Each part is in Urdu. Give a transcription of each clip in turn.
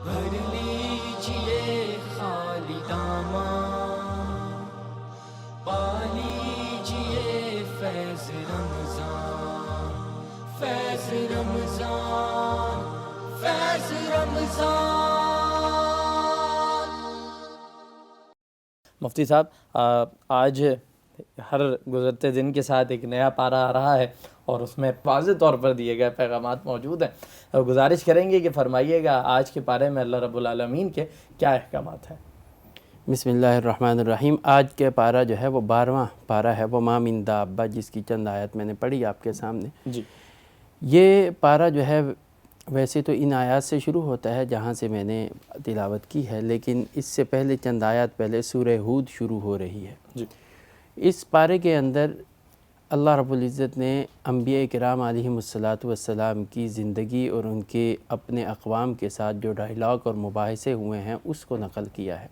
بھر لیجئے خالی داماں، پا لیجئے فیض رمضان، فیض رمضان، فیض رمضان۔ مفتی صاحب، آج ہر گزرتے دن کے ساتھ ایک نیا پارہ آ رہا ہے اور اس میں واضح طور پر دیے گئے پیغامات موجود ہیں۔ گزارش کریں گے کہ فرمائیے گا آج کے پارے میں اللہ رب العالمین کے کیا احکامات ہیں؟ بسم اللہ الرحمن الرحیم۔ آج کے پارہ جو ہے وہ 12واں پارہ ہے، وہ ما من دابہ، جس کی چند آیت میں نے پڑھی آپ کے سامنے۔ جی، یہ پارہ جو ہے ویسے تو ان آیات سے شروع ہوتا ہے جہاں سے میں نے تلاوت کی ہے، لیکن اس سے پہلے چند آیات پہلے سورہ ہود شروع ہو رہی ہے۔ جی، اس پارے کے اندر اللہ رب العزت نے انبیاء کرام علیہم الصلاۃ والسلام کی زندگی اور ان کے اپنے اقوام کے ساتھ جو ڈائلاگ اور مباحثے ہوئے ہیں اس کو نقل کیا ہے،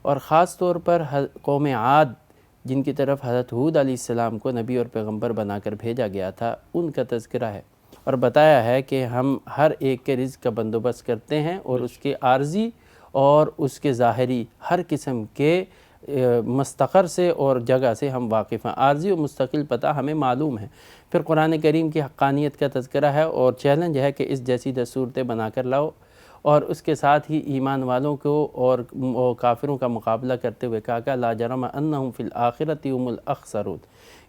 اور خاص طور پر قوم عاد جن کی طرف حضرت ہود علیہ السلام کو نبی اور پیغمبر بنا کر بھیجا گیا تھا، ان کا تذکرہ ہے، اور بتایا ہے کہ ہم ہر ایک کے رزق کا بندوبست کرتے ہیں اور اس کے عارضی اور اس کے ظاہری ہر قسم کے مستقر سے اور جگہ سے ہم واقف ہیں۔ عارضی اور مستقل پتہ ہمیں معلوم ہے۔ پھر قرآن کریم کی حقانیت کا تذکرہ ہے اور چیلنج ہے کہ اس جیسی صورتیں بنا کر لاؤ، اور اس کے ساتھ ہی ایمان والوں کو اور کافروں کا مقابلہ کرتے ہوئے کہا کہ لا جرم انہم فی الآخرۃ هم الاخسرون،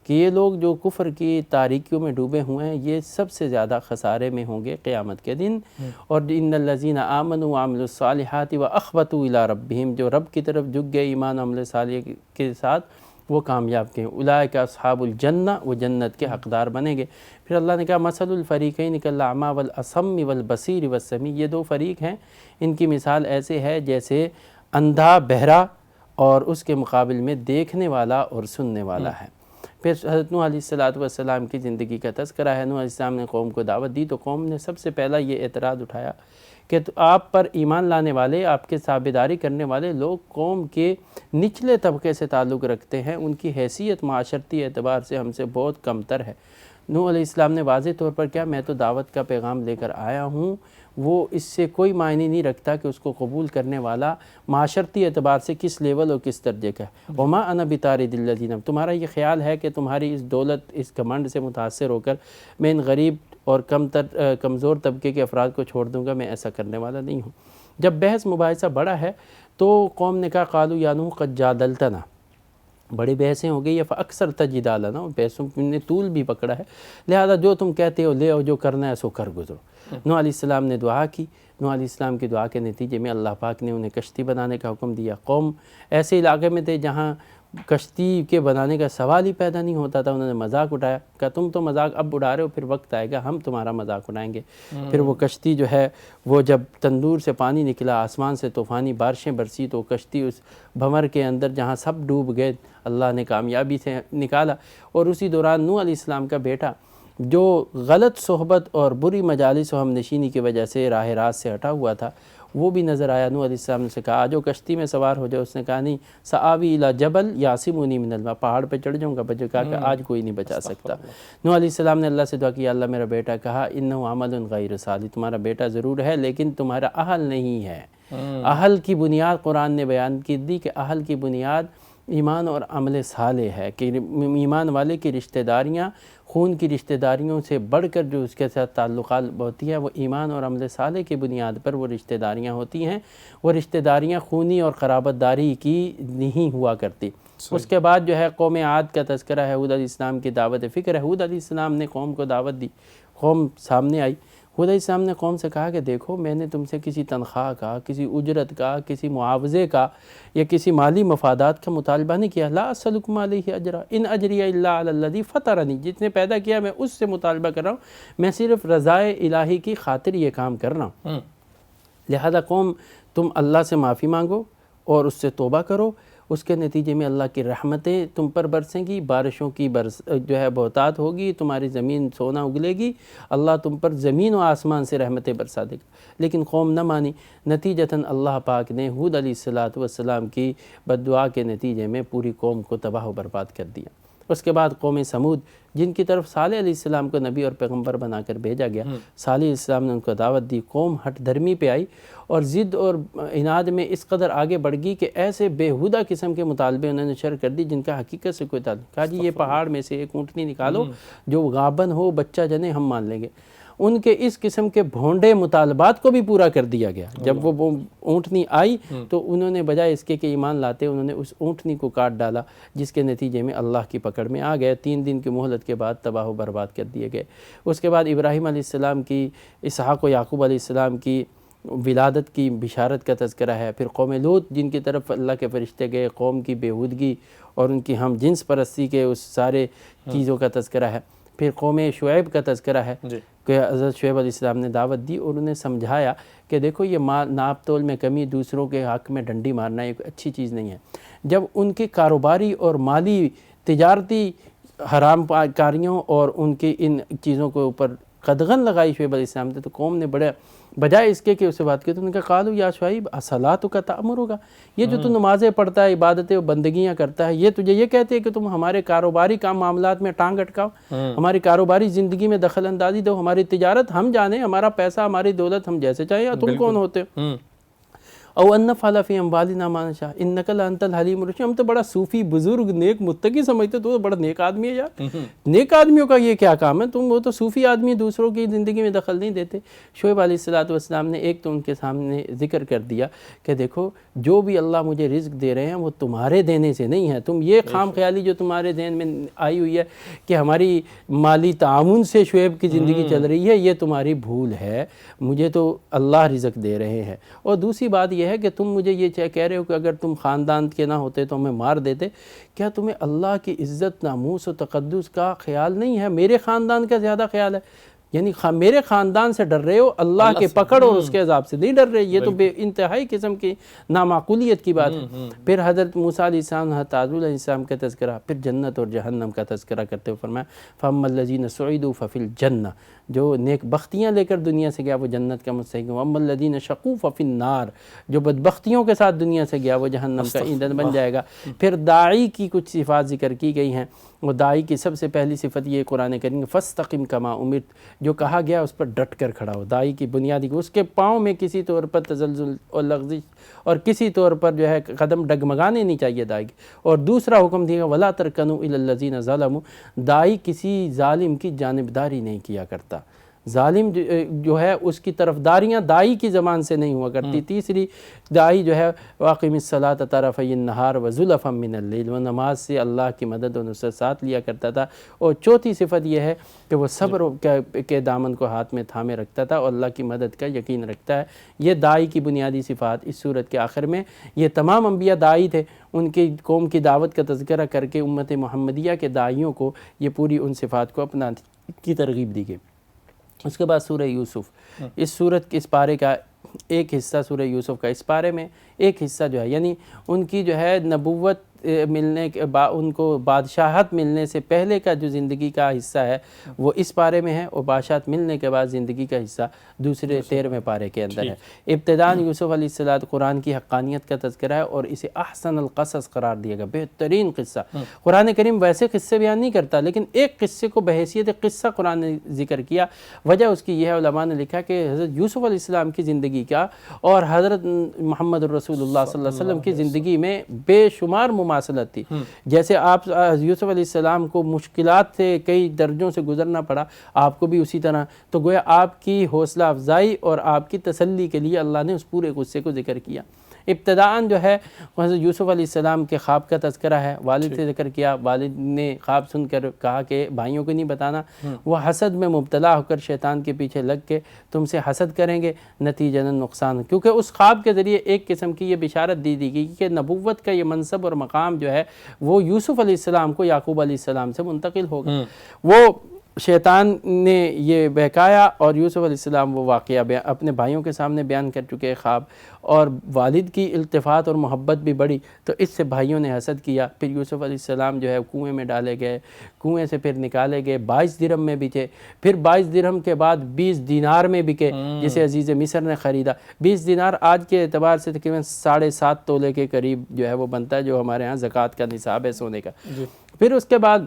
کہ یہ لوگ جو کفر کی تاریکیوں میں ڈوبے ہوئے ہیں یہ سب سے زیادہ خسارے میں ہوں گے قیامت کے دن۔ اور ان الذین آمنوا وعملوا الصالحات واخبتوا الی ربہم، جو رب کی طرف جھک گئے ایمان و عمل صالح کے ساتھ، وہ کامیاب ہیں۔ اولئک اصحاب الجنہ، وہ جنت کے حقدار بنیں گے۔ پھر اللہ نے کہا مثل الفریقین کالاعمی والاصم والبصیر والسمیع، یہ دو فریق ہیں، ان کی مثال ایسے ہے جیسے اندھا بہرا اور اس کے مقابل میں دیکھنے والا اور سننے والا ہے۔ پھر حضرت نوح علیہ السلام کی زندگی کا تذکرہ ہے۔ نوح علیہ السلام نے قوم کو دعوت دی تو قوم نے سب سے پہلا یہ اعتراض اٹھایا کہ آپ پر ایمان لانے والے، آپ کے تابعداری کرنے والے لوگ قوم کے نچلے طبقے سے تعلق رکھتے ہیں، ان کی حیثیت معاشرتی اعتبار سے ہم سے بہت کم تر ہے۔ نوح علیہ السلام نے واضح طور پر کیا، میں تو دعوت کا پیغام لے کر آیا ہوں، وہ اس سے کوئی معنی نہیں رکھتا کہ اس کو قبول کرنے والا معاشرتی اعتبار سے کس لیول اور کس درجے کا ہے۔ وما انا بطارد الذین، تمہارا یہ خیال ہے کہ تمہاری اس دولت، اس گھمنڈ سے متاثر ہو کر میں ان غریب اور کمزور طبقے کے افراد کو چھوڑ دوں گا، میں ایسا کرنے والا نہیں ہوں۔ جب بحث مباحثہ بڑا ہے تو قوم نے کہا قالوا یا نوح قد جادلتنا، بڑی بحثیں ہو گئی ہے، فاکثر تجدالنا، بحثوں نے طول بھی پکڑا ہے، لہذا جو تم کہتے ہو لے آؤ، جو کرنا ہے سو کر گزرو۔ نوح علیہ السلام نے دعا کی۔ نوح علیہ السلام کی دعا کے نتیجے میں اللہ پاک نے انہیں کشتی بنانے کا حکم دیا۔ قوم ایسے علاقے میں تھے جہاں کشتی کے بنانے کا سوال ہی پیدا نہیں ہوتا تھا، انہوں نے مذاق اٹھایا، کہا تم تو مذاق اب اڑا رہے ہو، پھر وقت آئے گا ہم تمہارا مذاق اڑائیں گے۔ پھر وہ کشتی جو ہے وہ جب تندور سے پانی نکلا، آسمان سے طوفانی بارشیں برسی، تو کشتی اس بھنور کے اندر جہاں سب ڈوب گئے اللہ نے کامیابی سے نکالا۔ اور اسی دوران نوح علیہ السلام کا بیٹا جو غلط صحبت اور بری مجالس و ہم نشینی کی وجہ سے راہ راست سے ہٹا ہوا تھا، وہ بھی نظر آیا۔ نوح علیہ السلام نے کہا آجو کشتی میں سوار ہو جاؤ، اس نے کہا نہیں، سآوی الی جبل یعصمنی من الماء، پہاڑ پہ چڑھ جاؤں گا، بچے کہا کہ آج کوئی نہیں بچا سکتا۔ نوح علیہ السلام نے اللہ سے دعا کی، اللہ میرا بیٹا، کہا انہ عمل غیر صالح، تمہارا بیٹا ضرور ہے لیکن تمہارا اہل نہیں ہے۔ اہل کی بنیاد قرآن نے بیان کی دی کہ اہل کی بنیاد ایمان اور عمل صالح ہے، کہ ایمان والے کی رشتہ داریاں خون کی رشتہ داریوں سے بڑھ کر جو اس کے ساتھ تعلقات ہوتی ہیں وہ ایمان اور عمل صالح کی بنیاد پر وہ رشتہ داریاں ہوتی ہیں، وہ رشتہ داریاں خونی اور قرابت داری کی نہیں ہوا کرتی۔ اس کے بعد جو ہے قوم عاد کا تذکرہ ہے، ہود علیہ السلام کی دعوت فکر ہے۔ ہود علیہ السلام نے قوم کو دعوت دی، قوم سامنے آئی۔ ہود علیہ السلام نے قوم سے کہا کہ دیکھو میں نے تم سے کسی تنخواہ کا، کسی اجرت کا، کسی معاوضے کا یا کسی مالی مفادات کا مطالبہ نہیں کیا۔ لا اسألکم علیہ اجرا ان اجری الا علی الذی فطرنی، جس نے پیدا کیا میں اس سے مطالبہ کر رہا ہوں، میں صرف رضائے الہی کی خاطر یہ کام کر رہا ہوں۔ لہذا قوم تم اللہ سے معافی مانگو اور اس سے توبہ کرو، اس کے نتیجے میں اللہ کی رحمتیں تم پر برسیں گی، بارشوں کی جو ہے بہتات ہوگی، تمہاری زمین سونا اگلے گی، اللہ تم پر زمین و آسمان سے رحمتیں برسا دے گا۔ لیکن قوم نہ مانی، نتیجتاً اللہ پاک نے ہود علیہ السلام کی بد دعا کے نتیجے میں پوری قوم کو تباہ و برباد کر دیا۔ اس کے بعد قوم سمود جن کی طرف صالح علیہ السلام کو نبی اور پیغمبر بنا کر بھیجا گیا، صالح علیہ السلام نے ان کو دعوت دی، قوم ہٹ دھرمی پہ آئی اور ضد اور عناد میں اس قدر آگے بڑھ گئی کہ ایسے بیہودہ قسم کے مطالبے انہوں نے شروع کر دی جن کا حقیقت سے کوئی تعلق۔ کہا جی یہ پہاڑ میں سے ایک اونٹنی نکالو جو غابن ہو، بچہ جنے، ہم مان لیں گے۔ ان کے اس قسم کے بھونڈے مطالبات کو بھی پورا کر دیا گیا۔ جب وہ اونٹنی آئی تو انہوں نے بجائے اس کے کہ ایمان لاتے، انہوں نے اس اونٹنی کو کاٹ ڈالا، جس کے نتیجے میں اللہ کی پکڑ میں آ گئے۔ 3 دن کی مہلت کے بعد تباہ و برباد کر دیے گئے۔ اس کے بعد ابراہیم علیہ السلام کی، اسحاق و یعقوب علیہ السلام کی ولادت کی بشارت کا تذکرہ ہے۔ پھر قوم لوط جن کی طرف اللہ کے فرشتے گئے، قوم کی بیہودگی اور ان کی ہم جنس پرستی کے اس سارے چیزوں کا تذکرہ ہے۔ پھر قوم شعیب کا تذکرہ ہے کہ حضرت شعیب علیہ السلام نے دعوت دی اور انہیں سمجھایا کہ دیکھو یہ ناپ تول میں کمی، دوسروں کے حق میں ڈنڈی مارنا ایک اچھی چیز نہیں ہے۔ جب ان کے کاروباری اور مالی تجارتی حرام کاریوں اور ان کی ان چیزوں کے اوپر قدغن لگائی شعیب علیہ السلام نے، تو قوم نے بجائے اس کے کہ اسے بات کی تو ان کا قالو یا شعیب اصلاتک تأمرک، یہ جو تو نمازیں پڑھتا ہے، عبادتیں و بندگیاں کرتا ہے، یہ تجھے یہ کہتے ہیں کہ تم ہمارے کاروباری کام معاملات میں ٹانگ اٹکاؤ، ہماری کاروباری زندگی میں دخل اندازی دو، ہماری تجارت ہم جانیں، ہمارا پیسہ ہماری دولت ہم جیسے چاہیں، تم کون ہوتے ہو؟ او ان نفعل فی اموالنا ما نشاء انک لانت الحلیم الرشید۔ ہم تو بڑا صوفی بزرگ نیک متقی سمجھتے، تو بڑا نیک آدمی ہے یار، نیک آدمیوں کا یہ کیا کام ہے، تم وہ تو صوفی آدمی دوسروں کی زندگی میں دخل نہیں دیتے۔ شعیب علیہ السلام نے ایک تو ان کے سامنے ذکر کر دیا کہ دیکھو جو بھی اللہ مجھے رزق دے رہے ہیں وہ تمہارے دینے سے نہیں ہے، تم یہ خام خیالی جو تمہارے ذہن میں آئی ہوئی ہے کہ ہماری مالی تعاون سے شعیب کی زندگی چل رہی ہے، یہ تمہاری بھول ہے، مجھے تو اللہ رزق دے رہے ہیں۔ اور دوسری بات یہ ہے کہ تم مجھے یہ کہہ رہے ہو کہ اگر تم خاندان کے نہ ہوتے تو ہمیں مار دیتے، کیا تمہیں اللہ کی عزت، ناموس و تقدس کا خیال نہیں ہے؟ میرے خاندان کا زیادہ خیال ہے، یعنی میرے خاندان سے ڈر رہے ہو، اللہ کے پکڑ اور اس کے عذاب سے نہیں ڈر رہے، یہ تو بے انتہائی قسم کی نامعقولیت کی بات ہے۔ پھر حضرت موسیٰ علیہ السلام، حضرت عیسیٰ علیہ السلام کا تذکرہ، پھر جنت اور جہنم کا تذکرہ کرتے ہوئے فرمایا فَأَمَّا الَّذِينَ سُعِدُوا فَفِي الْجَنَّةِ، جو نیک بختیاں لے کر دنیا سے گیا وہ جنت کا مستحق ہے، وَأَمَّا الَّذِينَ شَقُوا فَفِي النَّارِ، جو بدبختیوں کے ساتھ دنیا سے گیا وہ جہنم کا ایندھن بن جائے گا۔ پھر داعی کی کچھ صفات ذکر کی گئی ہیں، وہ داعی کی سب سے پہلی صفت یہ قرآن کریم فَاسْتَقِمْ كَمَا أُمِرْتَ، جو کہا گیا اس پر ڈٹ کر کھڑا ہو۔ داعی کی بنیادی اس کے پاؤں میں کسی طور پر تزلزل اور لغزش اور کسی طور پر جو ہے قدم ڈگمگانے نہیں چاہیے داعی کی۔ اور دوسرا حکم دیا وَلَا تَرْكَنُوا إِلَى الَّذِينَ ظَلَمُوا، داعی کسی ظالم کی جانبداری نہیں کیا کرتا، ظالم جو ہے اس کی طرفداریاں داعی کی زبان سے نہیں ہوا کرتی۔ تیسری، داعی جو ہے وَأَقِمِ الصَّلَاةَ طَرَفَيِ النَّهَارِ وَزُلَفًا مِّنَ اللَّيْلِ، وہ نماز سے اللہ کی مدد اور نصرت ساتھ لیا کرتا تھا۔ اور چوتھی صفت یہ ہے کہ وہ صبر کے دامن کو ہاتھ میں تھامے رکھتا تھا اور اللہ کی مدد کا یقین رکھتا ہے۔ یہ داعی کی بنیادی صفات اس صورت کے آخر میں، یہ تمام انبیاء داعی تھے، ان کی قوم کی دعوت کا تذکرہ کر کے امت محمدیہ کے داعیوں کو یہ پوری ان صفات کو اپنانے کی ترغیب دی گئی۔ اس کے بعد سورہ یوسف، اس سورت کے اس پارے کا ایک حصہ، سورہ یوسف کا اس پارے میں ایک حصہ جو ہے، یعنی ان کی جو ہے نبوت ملنے کے ان کو بادشاہت ملنے سے پہلے کا جو زندگی کا حصہ ہے وہ اس پارے میں ہے، اور بادشاہت ملنے کے بعد زندگی کا حصہ دوسرے 13ویں پارے کے اندر ہے۔ ابتداءً یوسف علیہ السلام قرآن کی حقانیت کا تذکرہ ہے اور اسے احسن القصص قرار دیا گیا، بہترین قصہ۔ قرآن کریم ویسے قصے بیان نہیں کرتا، لیکن ایک قصے کو بحیثیت قصہ قرآن نے ذکر کیا۔ وجہ اس کی یہ ہے، علماء نے لکھا کہ حضرت یوسف علیہ السلام کی زندگی کا اور حضرت محمد رسول اللہ صلی اللہ علیہ وسلم کی زندگی میں بے شمار مماثلت تھی۔ جیسے آپ یوسف علیہ السلام کو مشکلات سے کئی درجوں سے گزرنا پڑا، آپ کو بھی اسی طرح، تو گویا آپ کی حوصلہ افزائی اور آپ کی تسلی کے لیے اللہ نے اس پورے قصے کو ذکر کیا۔ ابتداءً جو ہے حضرت یوسف علیہ السلام کے خواب کا تذکرہ ہے، والد سے ذکر کیا، والد نے خواب سن کر کہا کہ بھائیوں کو نہیں بتانا، وہ حسد میں مبتلا ہو کر شیطان کے پیچھے لگ کے تم سے حسد کریں گے، نتیجتاً نقصان، کیونکہ اس خواب کے ذریعے ایک قسم کی یہ بشارت دی گئی کہ نبوت کا یہ منصب اور مقام جو ہے وہ یوسف علیہ السلام کو یعقوب علیہ السلام سے منتقل ہوگا۔ وہ شیطان نے یہ بہکایا اور یوسف علیہ السلام وہ واقعہ اپنے بھائیوں کے سامنے بیان کر چکے خواب، اور والد کی التفات اور محبت بھی بڑھی تو اس سے بھائیوں نے حسد کیا۔ پھر یوسف علیہ السلام جو ہے کنویں میں ڈالے گئے، کنویں سے پھر نکالے گئے، 22 درہم میں بکے، پھر 22 درہم کے بعد 20 دینار میں بکے، جسے عزیز مصر نے خریدا۔ 20 دینار آج کے اعتبار سے تقریباً 7.5 تولے کے قریب جو ہے وہ بنتا ہے، جو ہمارے ہاں زکوٰۃ کا نصاب ہے سونے کا۔ پھر اس کے بعد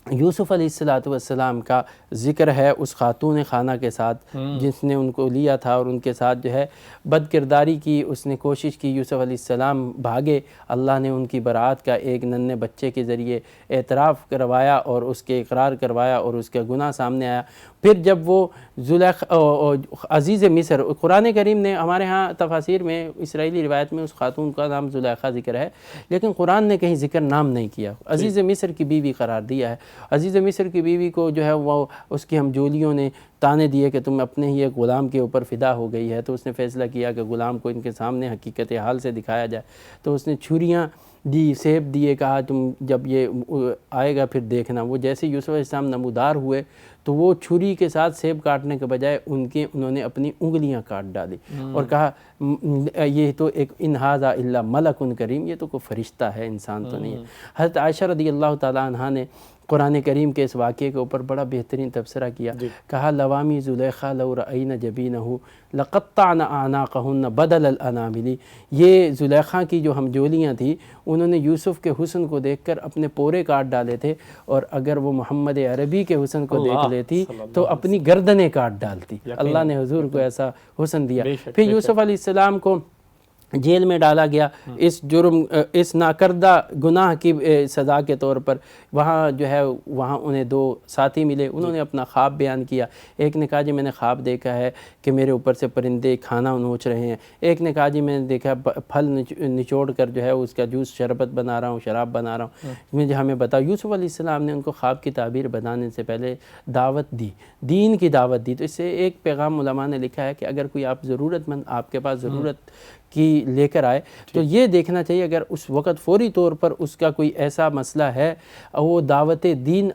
یوسف علیہ السلام کا ذکر ہے اس خاتون خانہ کے ساتھ جس نے ان کو لیا تھا اور ان کے ساتھ جو ہے بد کرداری کی، اس نے کوشش کی، یوسف علیہ السلام بھاگے، اللہ نے ان کی برات کا ایک ننھے بچے کے ذریعے اعتراف کروایا اور اس کے اقرار کروایا اور اس کا گناہ سامنے آیا۔ پھر جب وہ عزیز مصر، قرآن کریم نے ہمارے ہاں تفاسیر میں اسرائیلی روایت میں اس خاتون کا نام زلیخا ذکر ہے، لیکن قرآن نے کہیں ذکر نام نہیں کیا، عزیز مصر کی بیوی قرار دیا ہے۔ عزیز مصر کی بیوی کو جو ہے وہ اس کی ہمجولیوں نے تانے دیے کہ تم اپنے ہی ایک غلام کے اوپر فدا ہو گئی ہے، تو اس نے فیصلہ کیا کہ غلام کو ان کے سامنے حقیقت حال سے دکھایا جائے، تو اس نے چھریاں دی، سیب دیے، کہا تم جب یہ آئے گا پھر دیکھنا۔ وہ جیسے یوسف علیہ السلام نمودار ہوئے تو وہ چھری کے ساتھ سیب کاٹنے کے بجائے انہوں نے اپنی انگلیاں کاٹ ڈالی اور کہا یہ تو ایک ان ھذا الا ملک کریم، یہ تو کوئی فرشتہ ہے، انسان تو نہیں ہے۔ حضرت عائشہ رضی اللہ تعالیٰ عنہا نے قرآن کریم کے اس واقعے کے اوپر بڑا بہترین تبصرہ کیا، کہا لوامی زلیخا لو رأین جبینہ لقطعن اعناقہن بدل الانامل۔ یہ زلیخا کی جو ہمجولیاں تھیں انہوں نے یوسف کے حسن کو دیکھ کر اپنے پورے کاٹ ڈالے تھے، اور اگر وہ محمد عربی کے حسن کو دیکھ لیتی تو اپنی گردنیں کاٹ ڈالتی۔ اللہ نے حضور کو ایسا حسن دیا۔ پھر یوسف علیہ السلام کو جیل میں ڈالا گیا اس جرم، اس ناکردہ گناہ کی سزا کے طور پر۔ وہاں جو ہے وہاں انہیں دو ساتھی ملے، انہوں نے اپنا خواب بیان کیا۔ ایک نے کہا جی میں نے خواب دیکھا ہے کہ میرے اوپر سے پرندے کھانا نوچ رہے ہیں، ایک نے کہا جی میں نے دیکھا پھل نچوڑ کر جو ہے اس کا جوس شربت بنا رہا ہوں، شراب بنا رہا ہوں، مجھے ہمیں بتاؤ۔ یوسف علیہ السلام نے ان کو خواب کی تعبیر بتانے سے پہلے دعوت دی، دین کی دعوت دی۔ تو اس سے ایک پیغام علماء نے لکھا ہے کہ اگر کوئی آپ ضرورت مند آپ کے پاس ضرورت کی لے کر آئے تو یہ دیکھنا چاہیے اگر اس وقت فوری طور پر اس کا کوئی ایسا مسئلہ ہے، وہ دعوت دین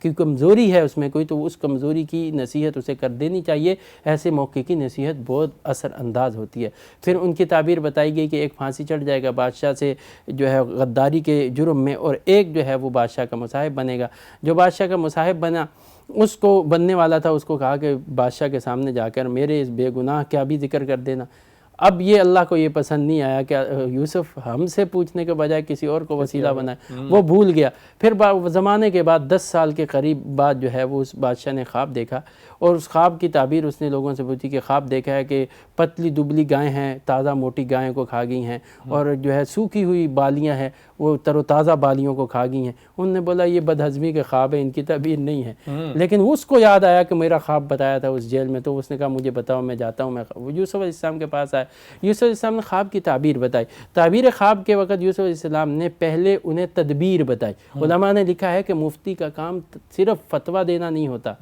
کی کمزوری ہے اس میں کوئی، تو اس کمزوری کی نصیحت اسے کر دینی چاہیے۔ ایسے موقع کی نصیحت بہت اثر انداز ہوتی ہے۔ پھر ان کی تعبیر بتائی گئی کہ ایک پھانسی چڑھ جائے گا بادشاہ سے جو ہے غداری کے جرم میں، اور ایک جو ہے وہ بادشاہ کا مصاحب بنے گا۔ جو بادشاہ کا مصاحب بنا، اس کو بننے والا تھا، اس کو کہا کہ بادشاہ کے سامنے جا کر میرے اس بے گناہ کا بھی ذکر کر دینا۔ اب یہ اللہ کو یہ پسند نہیں آیا کہ یوسف ہم سے پوچھنے کے بجائے کسی اور کو وسیلہ بنائے، وہ بھول گیا۔ پھر زمانے کے بعد 10 سال کے قریب بعد جو ہے وہ اس بادشاہ نے خواب دیکھا، اور اس خواب کی تعبیر اس نے لوگوں سے پوچھی کہ خواب دیکھا ہے کہ پتلی دبلی گائیں ہیں، تازہ موٹی گائیں کو کھا گئی ہیں، اور جو ہے سوکھی ہوئی بالیاں ہیں وہ تر و تازہ بالیوں کو کھا گئی ہیں۔ انہوں نے بولا یہ بدہضمی کے خواب ہے، ان کی تعبیر نہیں ہے۔ لیکن اس کو یاد آیا کہ میرا خواب بتایا تھا اس جیل میں، تو اس نے کہا مجھے بتاؤ، میں جاتا ہوں۔ وہ یوسف علیہ السلام کے پاس آیا، یوسف علیہ السلام نے خواب کی تعبیر بتائی۔ تعبیر خواب کے وقت یوسف علیہ السلام نے پہلے انہیں تدبیر بتائی۔ علماء نے لکھا ہے کہ مفتی کا کام صرف فتویٰ دینا نہیں ہوتا،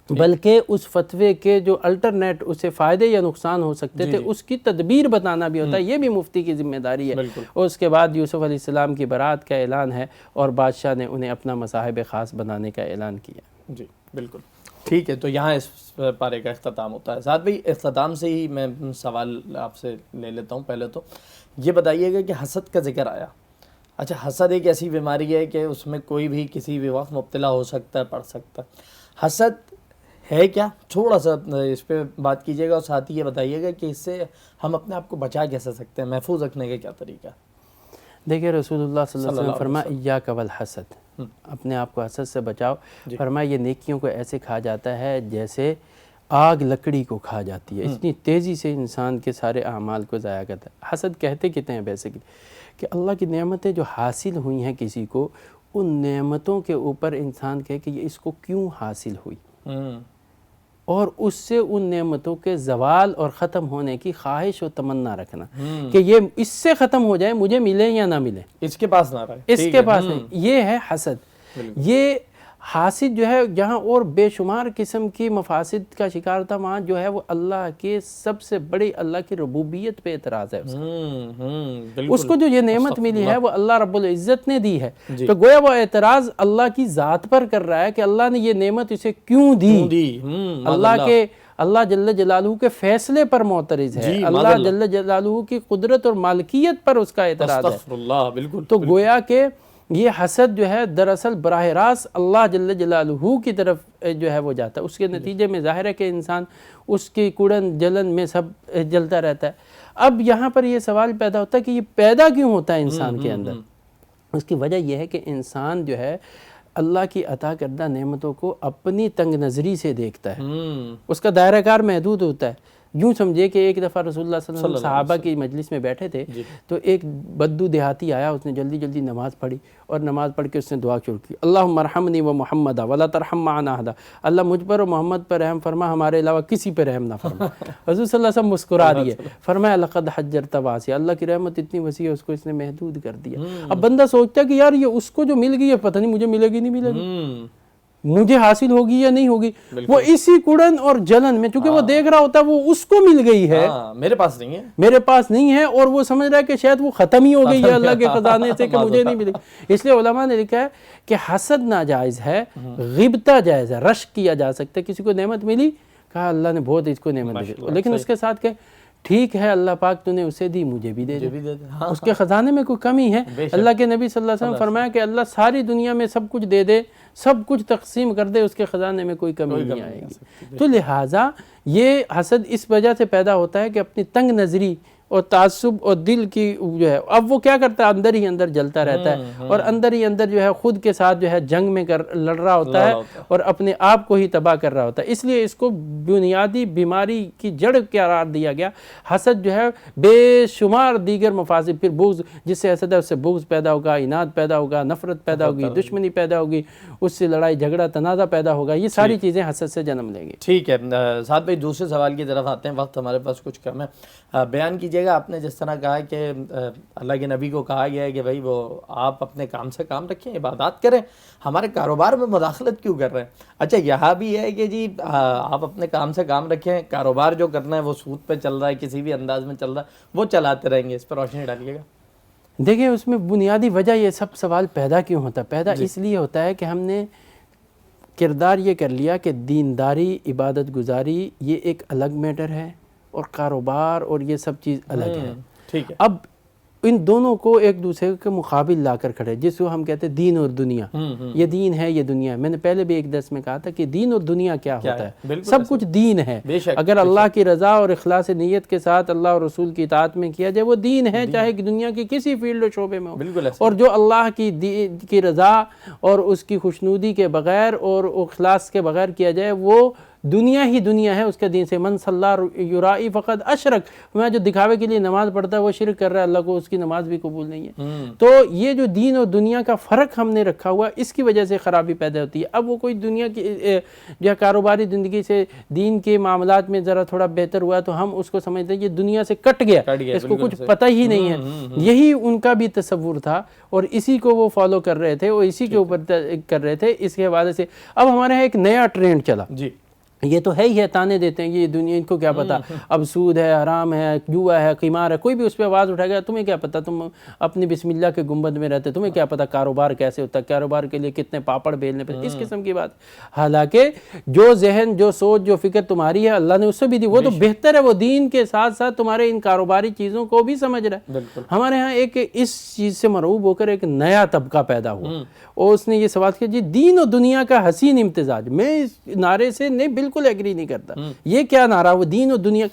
بلکہ اس فتوے کے جو الٹرنیٹ اسے فائدے یا نقصان ہو سکتے تھے اس کی تدبیر بتانا بھی ہوتا ہے، یہ بھی مفتی کی ذمہ داری ہے۔ اور اس کے بعد یوسف علیہ السلام کی برات کا اعلان ہے، اور بادشاہ نے انہیں اپنا مصاحب خاص بنانے کا اعلان کیا۔ جی بالکل ٹھیک ہے، تو یہاں اس پارے کا اختتام ہوتا ہے۔ سعد بھائی اختتام سے ہی میں سوال آپ سے لے لیتا ہوں۔ پہلے تو یہ بتائیے گا کہ حسد کا ذکر آیا، اچھا حسد ایک ایسی بیماری ہے کہ اس میں کوئی بھی کسی بھی وقت مبتلا ہو سکتا ہے، پڑ سکتا ہے۔ حسد ہے کیا؟ تھوڑا سا اس پہ بات کیجیے گا، اور ساتھ ہی یہ بتائیے گا کہ اس سے ہم اپنے آپ کو بچا کیسے سکتے ہیں، محفوظ رکھنے کا کیا طریقہ ہے؟ دیکھیں رسول اللہ صلی اللہ علیہ وسلم فرمایا ایاک والحسد، اپنے آپ کو حسد سے بچاؤ۔ فرمایا یہ نیکیوں کو ایسے کھا جاتا ہے جیسے آگ لکڑی کو کھا جاتی ہے، اتنی تیزی سے انسان کے سارے اعمال کو ضائع کرتا ہے۔ حسد کہتے کتنے ہیں بیسیکلی کہ اللہ کی نعمتیں جو حاصل ہوئی ہیں کسی کو، ان نعمتوں کے اوپر انسان کہے کہ یہ اس کو کیوں حاصل ہوئی، اور اس سے ان نعمتوں کے زوال اور ختم ہونے کی خواہش و تمنا رکھنا کہ یہ اس سے ختم ہو جائے، مجھے ملے یا نہ ملے، اس کے پاس نہ رہے، اس کے پاس نہیں۔ یہ ہے حسد۔ یہ حاسد جو ہے جہاں اور بے شمار قسم کی مفاسد کا شکار تھا، وہاں جو ہے وہ اللہ کے سب سے بڑی اللہ کی ربوبیت پہ اعتراض ہے اس کو جو یہ نعمت ملی ہے وہ اللہ رب العزت نے دی ہے، تو گویا وہ اعتراض اللہ کی ذات پر کر رہا ہے کہ اللہ نے یہ نعمت اسے کیوں دی۔ اللہ جل جلالہ کے فیصلے پر معترض ہے، اللہ جل جلالہ کی قدرت اور مالکیت پر اس کا اعتراض ہے۔ تو گویا کہ یہ حسد جو ہے دراصل براہ راست اللہ جل جلالہ کی طرف جو ہے وہ جاتا ہے، اس کے نتیجے میں ظاہر ہے کہ انسان اس کی کڑن جلن میں سب جلتا رہتا ہے۔ اب یہاں پر یہ سوال پیدا ہوتا ہے کہ یہ پیدا کیوں ہوتا ہے انسان کے اندر؟ اس کی وجہ یہ ہے کہ انسان جو ہے اللہ کی عطا کردہ نعمتوں کو اپنی تنگ نظری سے دیکھتا ہے، اس کا دائرہ کار محدود ہوتا ہے۔ یوں سمجھے کہ ایک دفعہ رسول اللہ صلی اللہ علیہ وسلم صحابہ کی مجلس میں بیٹھے تھے، تو ایک بدو دیہاتی آیا، اس نے جلدی جلدی نماز پڑھی، اور نماز پڑھ کے اس نے دعا شروع کی، اللہم ارحمنی و محمدا ولا ترحم معنا احدا، اللہ مجھ پر اور محمد پر رحم فرما، ہمارے علاوہ کسی پر رحم نہ فرما۔ حضور صلی اللہ علیہ وسلم مسکرا دیے، فرمایا لقد حجرت واسعا، اللہ کی رحمت اتنی وسیع ہے، اس کو اس نے محدود کر دیا۔ اب بندہ سوچتا ہے کہ یار یہ اس کو جو مل گئی ہے، پتہ نہیں مجھے ملے گی نہیں ملے گی، مجھے حاصل ہوگی یا نہیں ہوگی۔ وہ اسی کڑن اور جلن میں، چونکہ وہ دیکھ رہا ہوتا ہے وہ اس کو مل گئی ہے، میرے پاس نہیں ہے، میرے پاس نہیں ہے، اور وہ سمجھ رہا ہے کہ شاید وہ ختم ہی ہو گئی ہے اللہ کے خزانے سے کہ مجھے نہیں ملے گی۔ اس لیے علماء نے لکھا ہے کہ حسد ناجائز ہے، غیبتہ جائز ہے، رشک کیا جا سکتا ہے۔ کسی کو نعمت ملی، کہا اللہ نے بہت اس کو نعمت دی، لیکن اس کے ساتھ کہ ٹھیک ہے اللہ پاک تو نے اسے دی، مجھے بھی دے دے، اس کے خزانے میں کوئی کمی ہے۔ اللہ کے نبی صلی اللہ علیہ وسلم فرمایا کہ اللہ ساری دنیا میں سب کچھ دے دے، سب کچھ تقسیم کر دے، اس کے خزانے میں کوئی کمی نہیں آئے گی۔ تو لہٰذا یہ حسد اس وجہ سے پیدا ہوتا ہے کہ اپنی تنگ نظری اور تعصب اور دل کی جو ہے، اب وہ کیا کرتا ہے، اندر ہی اندر جلتا رہتا ہے، اور اندر ہی اندر جو ہے خود کے ساتھ جو ہے جنگ میں لڑ رہا ہوتا ہے، اور اپنے آپ کو ہی تباہ کر رہا ہوتا ہے۔ اس لیے اس کو بنیادی بیماری کی جڑ قرار دیا گیا۔ حسد جو ہے بے شمار دیگر مفاسد، پھر بغض، جس سے حسد ہے اس سے بغض پیدا ہوگا، عناد پیدا ہوگا، نفرت پیدا ہوگی، دشمنی پیدا ہوگی، اس سے لڑائی جھگڑا تنازع پیدا ہوگا، یہ ساری چیزیں حسد سے جنم لیں گی۔ ٹھیک ہے سعد بھائی، دوسرے سوال کی طرف آتے ہیں، وقت ہمارے پاس کچھ کم ہے۔ بیان کیجیے گا، آپ نے جس طرح کہا کہ اللہ کے نبی کو کہا گیا ہے کہ بھائی وہ آپ اپنے کام سے کام رکھیں، عبادات کریں، ہمارے کاروبار میں مداخلت کیوں کر رہے ہیں؟ اچھا یہاں بھی ہے کہ جی آپ اپنے کام سے کام رکھیں، کاروبار جو کرنا ہے وہ سود پہ چل رہا ہے، کسی بھی انداز میں چل رہا ہے، وہ چلاتے رہیں گے، اس پر روشنی ڈالیے گا۔ دیکھیں اس میں بنیادی وجہ یہ سب سوال پیدا کیوں ہوتا ہے؟ پیدا اس لیے ہوتا ہے کہ ہم نے کردار یہ کر لیا کہ دینداری، عبادت گزاری یہ ایک الگ میٹر ہے، اور کاروبار اور یہ سب چیز الگ ہے۔ ٹھیک ہے، اب ان دونوں کو ایک دوسرے کے مقابل لا کر کھڑے، جس کو ہم کہتے ہیں دین اور دنیا، یہ دین ہے یہ دنیا ہے۔ میں نے پہلے بھی ایک درس میں کہا تھا کہ دین اور دنیا کیا ہوتا ہے، سب کچھ دین ہے۔ اگر اللہ کی رضا اور اخلاص نیت کے ساتھ اللہ اور رسول کی اطاعت میں کیا جائے وہ دین ہے، چاہے دنیا کی کسی فیلڈ و شعبے میں ہو۔ اور جو اللہ کی رضا اور اس کی خوشنودی کے بغیر اور اخلاص کے بغیر کیا جائے وہ دنیا ہی دنیا ہے، اس کے دین سے۔ من صلی یرائی فقد اشرک، میں جو دکھاوے کے لیے نماز پڑھتا ہے وہ شرک کر رہا ہے، اللہ کو اس کی نماز بھی قبول نہیں ہے۔ تو یہ جو دین اور دنیا کا فرق ہم نے رکھا ہوا، اس کی وجہ سے خرابی پیدا ہوتی ہے۔ اب وہ کوئی دنیا کی جو کاروباری زندگی سے دین کے معاملات میں ذرا تھوڑا بہتر ہوا تو ہم اس کو سمجھتے ہیں یہ دنیا سے کٹ گیا، اس کو کچھ پتہ ہی نہیں ہے۔ یہی ان کا بھی تصور تھا، اور اسی کو وہ فالو کر رہے تھے، اور اسی کے اوپر کر رہے تھے۔ اس کے حوالے سے اب ہمارے یہاں ایک نیا ٹرینڈ چلا، یہ تو ہے ہی ہے، تانے دیتے ہیں یہ دنیا، ان کو کیا پتا، اب سود ہے، حرام ہے، جوا ہے، قمار ہے، کوئی بھی اس پہ آواز اٹھائے گا، تمہیں کیا پتا، تم اپنی بسم اللہ کے گنبد میں رہتے، تمہیں کیا پتا کاروبار کیسے ہوتا ہے، کاروبار کے لیے کتنے پاپڑ بیلنے پہ، اس قسم کی بات۔ حالانکہ جو ذہن، جو سوچ، جو فکر تمہاری ہے اللہ نے اس سے بھی دی، وہ تو بہتر ہے، وہ دین کے ساتھ ساتھ تمہارے ان کاروباری چیزوں کو بھی سمجھ رہا ہے۔ ہمارے ہاں ایک اس چیز سے مرعوب ہو کر ایک نیا طبقہ پیدا ہوا، اور اس نے یہ سوال کیا جی دین و دنیا کا حسین امتزاج۔ میں اس نعرے سے نہیں، بالکل ایگری نہیں کرتا، یہ کیا نعرہ، وہ دین و دنیا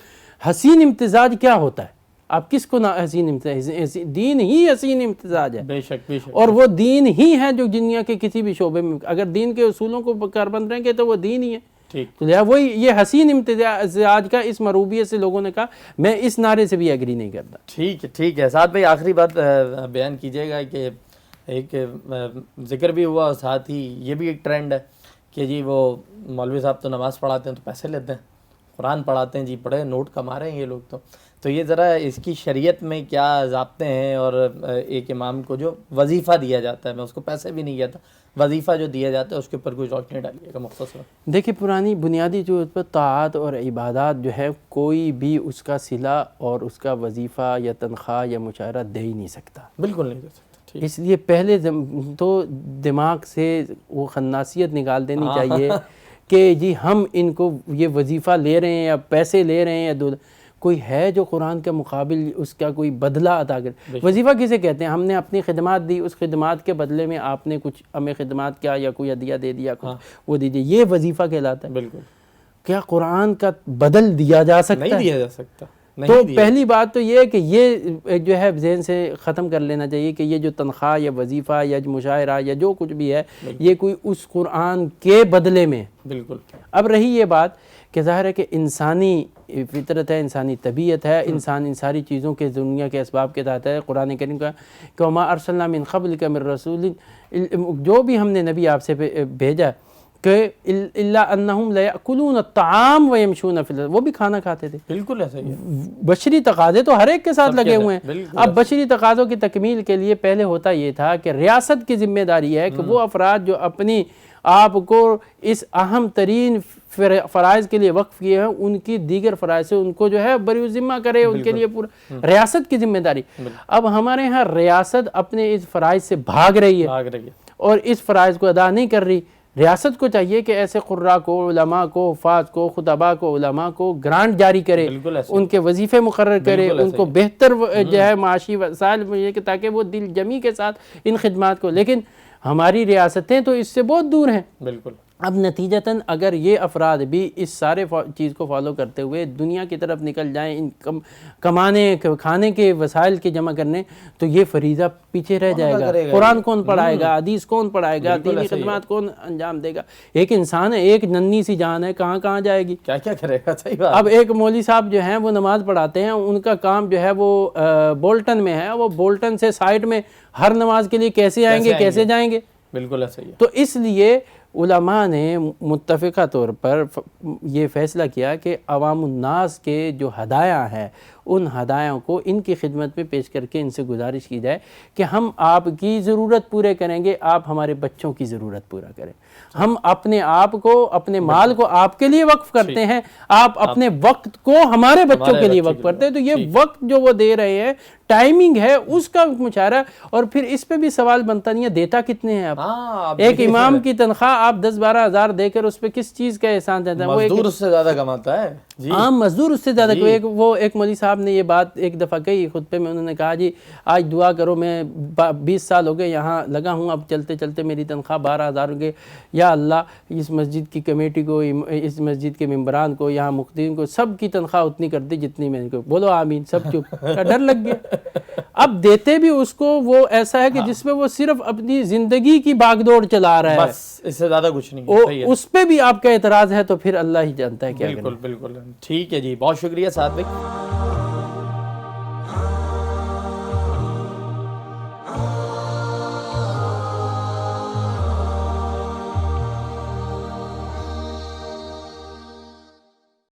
حسین امتزاج کیا ہوتا ہے؟ آپ کس کو حسین امتزاج؟ دین ہی حسین امتزاج ہے، بے شک بے شک، اور وہ دین ہی ہے جو دنیا کے کسی بھی شعبے میں، اگر دین کے اصولوں کو کاربند رہیں گے تو وہ دین ہی ہے۔ تو وہی یہ حسین امتزاج کا اس مروبیت سے لوگوں نے کہا، میں اس نعرے سے بھی ایگری نہیں کرتا۔ ٹھیک ہے ٹھیک ہے، سعد بھائی آخری بات بیان کیجیے گا کہ ایک ذکر بھی ہوا اور ساتھ ہی یہ بھی ایک ٹرینڈ ہے کہ جی وہ مولوی صاحب تو نماز پڑھاتے ہیں تو پیسے لیتے ہیں، قرآن پڑھاتے ہیں جی بڑے نوٹ کما رہے ہیں یہ لوگ، تو یہ ذرا اس کی شریعت میں کیا ضابطے ہیں؟ اور ایک امام کو جو وظیفہ دیا جاتا ہے، میں اس کو پیسے بھی نہیں کہتا، وظیفہ جو دیا جاتا ہے اس کے اوپر کوئی روشنی ڈالیے گا مختصر۔ دیکھیں پرانی بنیادی جو اس پر طاعت اور عبادات جو ہے، کوئی بھی اس کا صلہ اور اس کا وظیفہ یا تنخواہ یا مشاہرہ دے ہی نہیں سکتا، بالکل نہیں دے سکتا۔ اس لیے پہلے تو دماغ سے وہ خناسیت نکال دینی چاہیے کہ جی ہم ان کو یہ وظیفہ لے رہے ہیں یا پیسے لے رہے ہیں، کوئی ہے جو قرآن کے مقابل اس کا کوئی بدلہ عطا کرے؟ وظیفہ کسے کہتے ہیں؟ ہم نے اپنی خدمات دی، اس خدمات کے بدلے میں آپ نے کچھ ہمیں خدمات کیا یا کوئی عطیہ دے دیا، وہ دیجیے، یہ وظیفہ کہلاتا ہے۔ بالکل، کیا قرآن کا بدل دیا جا سکتا ہے؟ نہیں دیا جا سکتا۔ تو پہلی بات تو یہ ہے کہ یہ جو ہے ذہن سے ختم کر لینا چاہیے کہ یہ جو تنخواہ یا وظیفہ یا مشاعرہ یا جو کچھ بھی ہے یہ کوئی اس قرآن کے بدلے میں. بالکل. اب رہی یہ بات کہ ظاہر ہے کہ انسانی فطرت ہے، انسانی طبیعت ہے، انسان ان ساری چیزوں کے دنیا کے اسباب کے تحت ہے. قرآن کریم کا کہ وما ارسلنا من قبلک من رسول، جو بھی ہم نے نبی آپ سے بھیجا کہ الا انہم لیأکلون الطعام ویمشون فی الارض، وہ بھی کھانا کھاتے تھے. بالکل ایسا ہی ہے. بشری تقاضے تو ہر ایک کے ساتھ لگے ہوئے ہیں. اب بشری تقاضوں کی تکمیل کے لیے پہلے ہوتا یہ تھا کہ ریاست کی ذمہ داری ہے کہ وہ افراد جو اپنی آپ کو اس اہم ترین فرائض کے لیے وقف کیے ہیں ان کی دیگر فرائض سے ان کو جو ہے بری ذمہ کرے، ان کے لیے پورا ریاست کی ذمہ داری. اب ہمارے ہاں ریاست اپنے اس فرائض سے بھاگ رہی ہے اور اس فرائض کو ادا نہیں کر رہی. ریاست کو چاہیے کہ ایسے قراء کو، علماء کو، حفاظ کو، خطباء کو، علماء کو گرانٹ جاری کرے، ان کے وظیفے مقرر کرے، ان کو بہتر جو ہے معاشی وسائل ملے تاکہ وہ دل جمی کے ساتھ ان خدمات کو. لیکن ہماری ریاستیں تو اس سے بہت دور ہیں. بالکل. اب نتیجتاً اگر یہ افراد بھی اس سارے چیز کو فالو کرتے ہوئے دنیا کی طرف نکل جائیں، ان کمانے کھانے کے وسائل کے جمع کرنے، تو یہ فریضہ پیچھے رہ جائے گا. قرآن کون پڑھائے گا، حدیث کون پڑھائے گا، دینی خدمات کون انجام دے گا؟ ایک انسان ہے، ایک ننھی سی جان ہے، کہاں جائے گی، کیا کرے گا؟ صحیح بات. اب ایک مولوی صاحب جو ہیں وہ نماز پڑھاتے ہیں، ان کا کام جو ہے وہ بولٹن میں ہے، وہ بولٹن سے سائٹ میں ہر نماز کے لیے کیسے آئیں گے، کیسے جائیں گے؟ بالکل ایسا ہی ہے. تو اس لیے علماء نے متفقہ طور پر یہ فیصلہ کیا کہ عوام الناس کے جو ہدایہ ہیں ان ہدایوں کو ان کی خدمت میں پیش کر کے ان سے گزارش کی جائے کہ ہم آپ کی ضرورت پورے کریں گے، آپ ہمارے بچوں کی ضرورت پورا کریں. ہم اپنے آپ کو، اپنے مال کو آپ کے لیے وقف کرتے ہیں، آپ اپنے وقت کو ہمارے بچوں کے لیے وقف کرتے ہیں. تو یہ وقت جو وہ دے رہے ہیں، ٹائمنگ ہے اس کا مشاہدہ. اور پھر اس پہ بھی سوال بنتا نہیں ہے دیتا کتنے ہیں آپ؟ ایک امام کی تنخواہ آپ 10-12 ہزار دے کر اس پہ کس چیز کا احسان دیتا ہے؟ مزدور اس سے زیادہ کماتا ہے. عام مزدور اس سے زیادہ. وہ ایک مولوی صاحب نے یہ بات ایک دفعہ کہی خطبے میں، انہوں نے کہا جی آج دعا کرو، میں 20 سال ہو گئے یہاں لگا ہوں، اب چلتے چلتے میری تنخواہ 12,000 ہو گئی. یا اللہ اس مسجد کی کمیٹی کو، اس مسجد کے ممبران کو، یہاں مقتدین کو، سب کی تنخواہ اتنی کر دی جتنی میں کو. بولو آمین. سب چپ کا ڈر لگ گیا. اب دیتے بھی اس کو وہ ایسا ہے کہ جس میں وہ صرف اپنی زندگی کی باغ دوڑ چلا رہا ہے، بس اس سے زیادہ کچھ نہیں. اس پہ بھی آپ کا اعتراض ہے تو پھر اللہ ہی جانتا ہے کیا. بالکل. ٹھیک ہے جی، بہت شکریہ سعد بھائی.